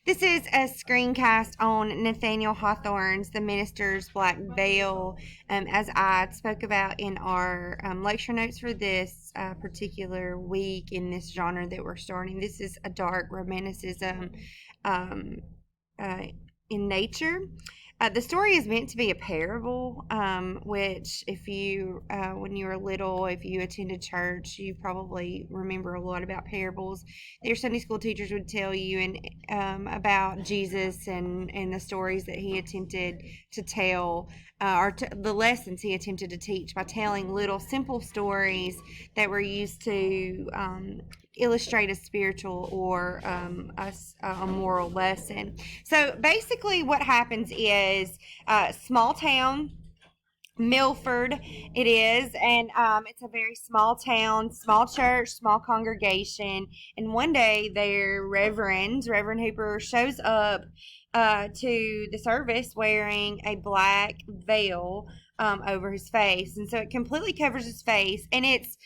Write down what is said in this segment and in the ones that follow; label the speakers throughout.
Speaker 1: This is a screencast on Nathaniel Hawthorne's The Minister's Black Veil. As I spoke about in our lecture notes for this particular week in this genre that we're starting, this is a dark romanticism um, in nature. The story is meant to be a parable, which if you, when you were little, if you attended church, you probably remember a lot about parables that your Sunday school teachers would tell you and about Jesus and the stories that he attempted to tell, the lessons he attempted to teach by telling little simple stories that were used to illustrate a spiritual or a moral lesson. So basically what happens is small town, Milford it is, and it's a very small town, small church, small congregation, and one day their Reverend Hooper shows up to the service wearing a black veil over his face, and so it completely covers his face, and it's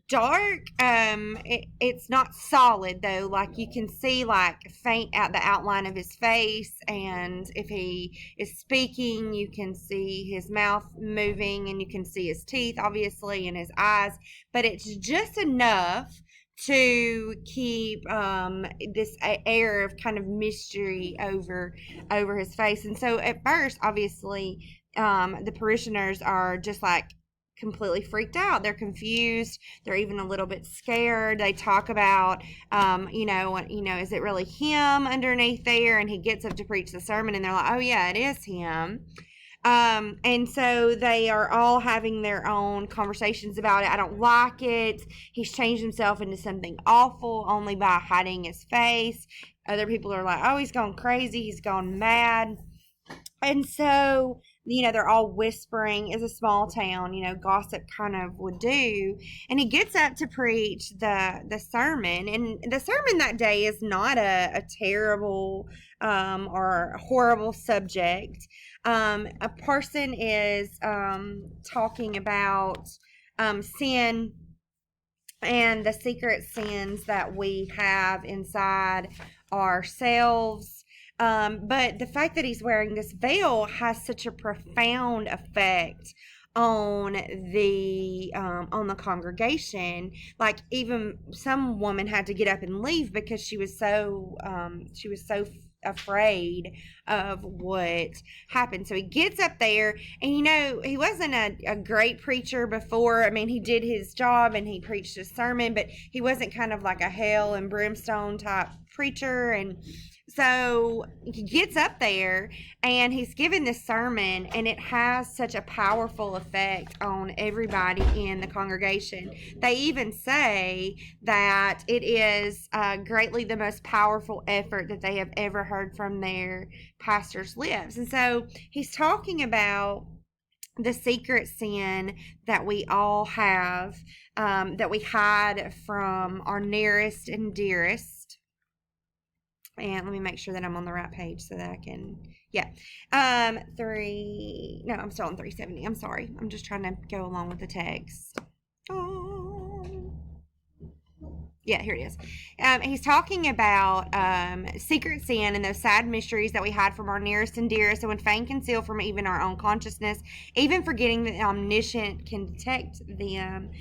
Speaker 1: dark. It's not solid though, like you can see like faint out the outline of his face, and if he is speaking you can see his mouth moving and you can see his teeth obviously and his eyes, but it's just enough to keep this air of kind of mystery over his face. And so at first obviously the parishioners are just like completely freaked out. They're confused. They're even a little bit scared. They talk about, is it really him underneath there? And he gets up to preach the sermon, and they're like, oh yeah, it is him. And so they are all having their own conversations about it. I don't like it. He's changed himself into something awful only by hiding his face. Other people are like, oh, he's gone crazy. He's gone mad. And so they're all whispering. It's a small town, gossip kind of would do. And he gets up to preach the sermon. And the sermon that day is not a terrible or horrible subject. A person is talking about sin and the secret sins that we have inside ourselves. But the fact that he's wearing this veil has such a profound effect on the congregation. Like even some woman had to get up and leave because she was so afraid of what happened. So he gets up there, and he wasn't a great preacher before. I mean, he did his job and he preached his sermon, but he wasn't kind of like a hell and brimstone type preacher. And so he gets up there and he's given this sermon, and it has such a powerful effect on everybody in the congregation. They even say that it is greatly the most powerful effort that they have ever heard from their pastor's lips. And so he's talking about the secret sin that we all have, that we hide from our nearest and dearest. And let me make sure that I'm on the right page so that I can, I'm still on 370. I'm sorry. I'm just trying to go along with the text. Yeah, here it is. He's talking about secret sin and those sad mysteries that we hide from our nearest and dearest, and when fain conceal from even our own consciousness, even forgetting that the omniscient can detect them.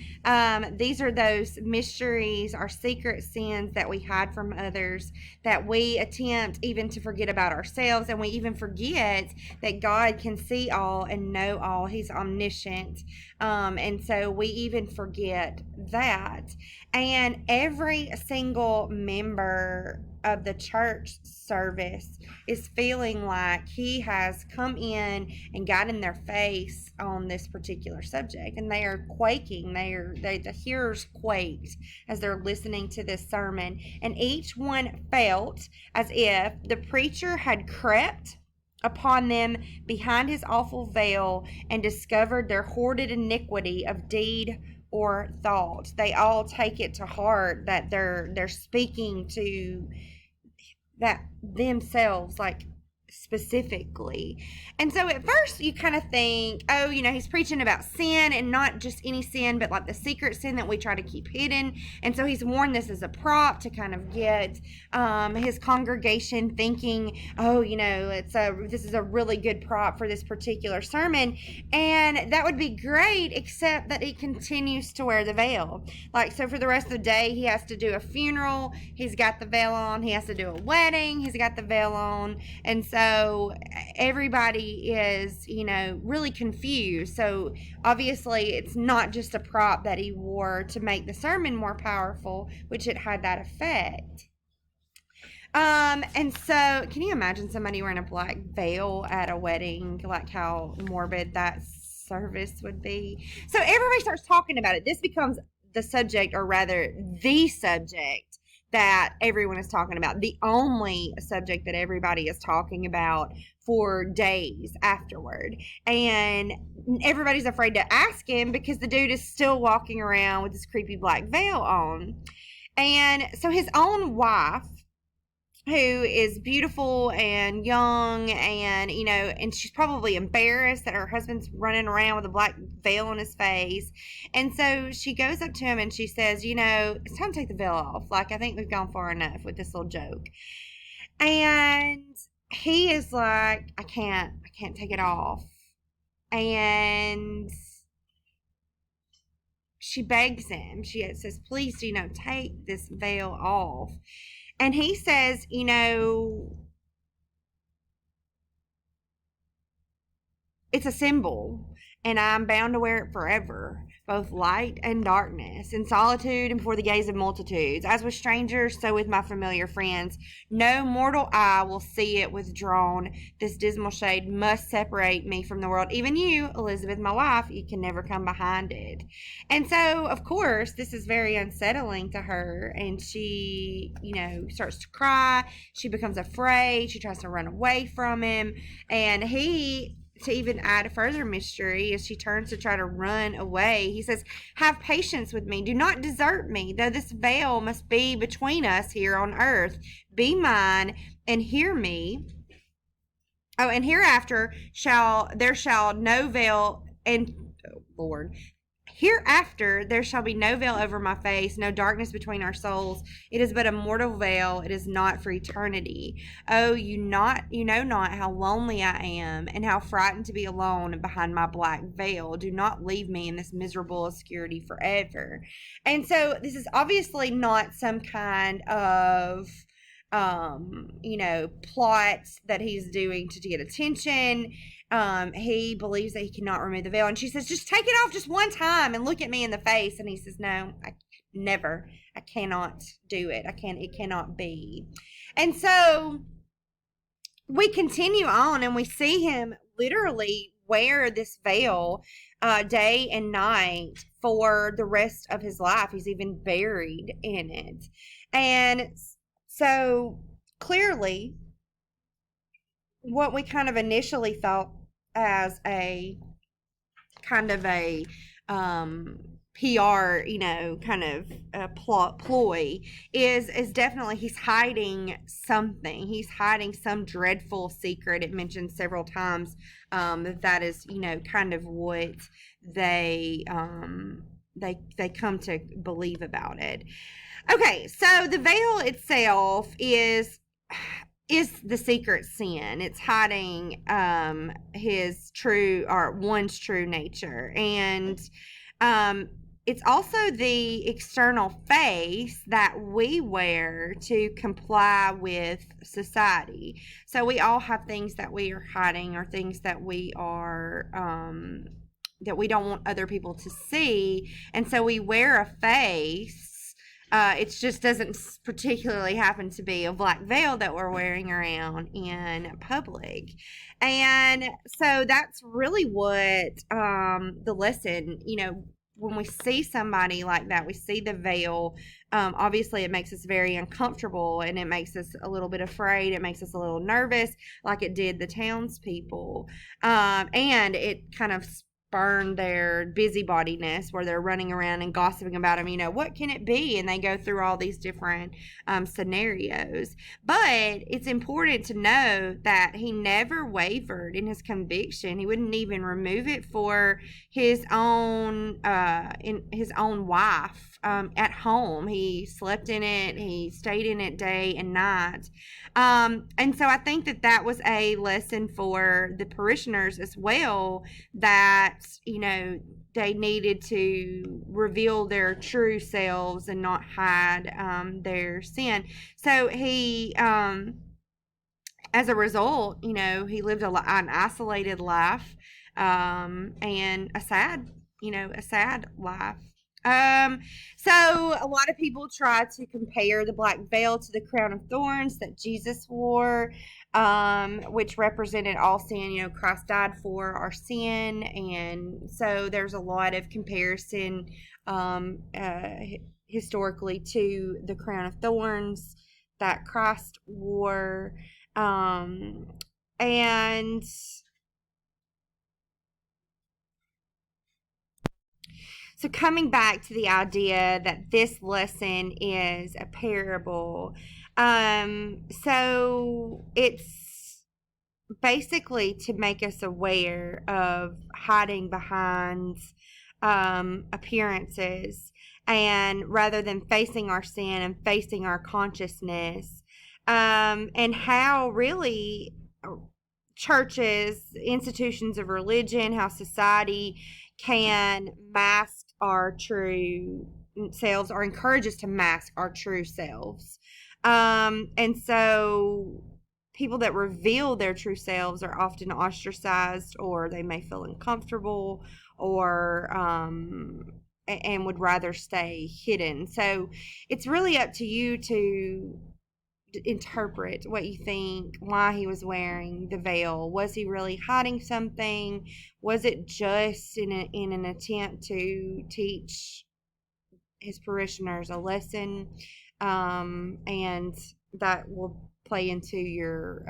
Speaker 1: These are those mysteries, our secret sins that we hide from others, that we attempt even to forget about ourselves, and we even forget that God can see all and know all. He's omniscient. And so we even forget that. And every single member of the church service is feeling like he has come in and got in their face on this particular subject, and they are quaking. The hearers quaked as they're listening to this sermon, and each one felt as if the preacher had crept upon them behind his awful veil and discovered their hoarded iniquity of deed or thought. They all take it to heart that they're speaking to that themselves, like specifically. And so at first you kind of think, oh, he's preaching about sin, and not just any sin, but like the secret sin that we try to keep hidden. And so he's worn this as a prop to kind of get his congregation thinking, oh, this is a really good prop for this particular sermon. And that would be great, except that he continues to wear the veil. Like, so for the rest of the day, he has to do a funeral, he's got the veil on. He has to do a wedding, he's got the veil on. And so everybody is, really confused. So obviously it's not just a prop that he wore to make the sermon more powerful, which it had that effect. And so can you imagine somebody wearing a black veil at a wedding? Like how morbid that service would be. So everybody starts talking about it. This becomes the subject, or rather the subject that everyone is talking about, the only subject that everybody is talking about for days afterward. And everybody's afraid to ask him because the dude is still walking around with this creepy black veil on. And so his own wife, who is beautiful and young, and and she's probably embarrassed that her husband's running around with a black veil on his face. And so she goes up to him and she says, it's time to take the veil off. Like, I think we've gone far enough with this little joke. And he is like, I can't take it off. And she begs him. She says, please, take this veil off. And he says, it's a symbol, and I'm bound to wear it forever, both light and darkness, in solitude and before the gaze of multitudes. As with strangers, so with my familiar friends. No mortal eye will see it withdrawn. This dismal shade must separate me from the world. Even you, Elizabeth, my wife, you can never come behind it. And so, of course, this is very unsettling to her, and she, starts to cry. She becomes afraid. She tries to run away from him, and he, to even add further mystery, as she turns to try to run away, he says, have patience with me. Do not desert me, though this veil must be between us here on earth. Be mine and hear me. Oh, and hereafter shall no veil, and Lord, hereafter there shall be no veil over my face, no darkness between our souls. It is but a mortal veil. It is not for eternity. Oh, you know not how lonely I am, and how frightened to be alone behind my black veil. Do not leave me in this miserable obscurity forever. And so this is obviously not some kind of plot that he's doing to get attention. He believes that he cannot remove the veil. And she says, just take it off just one time and look at me in the face. And he says, no, I cannot do it. It cannot be. And so we continue on, and we see him literally wear this veil day and night for the rest of his life. He's even buried in it. And so clearly, what we kind of initially thought as a kind of a PR, kind of a ploy is definitely he's hiding something. He's hiding some dreadful secret. It mentions several times that is, kind of what they come to believe about it. Okay, so the veil itself is the secret sin. It's hiding his true, or one's true nature. And it's also the external face that we wear to comply with society. So we all have things that we are hiding, or things that we are that we don't want other people to see. And so we wear a face. It just doesn't particularly happen to be a black veil that we're wearing around in public. And so that's really what the lesson, when we see somebody like that, we see the veil, obviously it makes us very uncomfortable, and it makes us a little bit afraid. It makes us a little nervous, like it did the townspeople. And it kind of spurn their busybodiness where they're running around and gossiping about him. What can it be? And they go through all these different scenarios. But it's important to know that he never wavered in his conviction. He wouldn't even remove it for his own wife at home. He slept in it. He stayed in it day and night. And so I think that was a lesson for the parishioners as well, that, they needed to reveal their true selves and not hide their sin. So he, as a result, he lived an isolated life, and a sad life. So a lot of people try to compare the black veil to the crown of thorns that Jesus wore, which represented all sin. Christ died for our sin, and so there's a lot of comparison historically to the crown of thorns that Christ wore, and so coming back to the idea that this lesson is a parable, so it's basically to make us aware of hiding behind appearances, and rather than facing our sin and facing our consciousness, and how really churches, institutions of religion, how society can mask our true selves, or encourage us to mask our true selves. And so people that reveal their true selves are often ostracized, or they may feel uncomfortable, or and would rather stay hidden. So it's really up to you to interpret what you think, why he was wearing the veil. Was he really hiding something? Was it just in an attempt to teach his parishioners a lesson? And that will play into your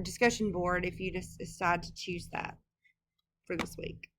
Speaker 1: discussion board if you just decide to choose that for this week.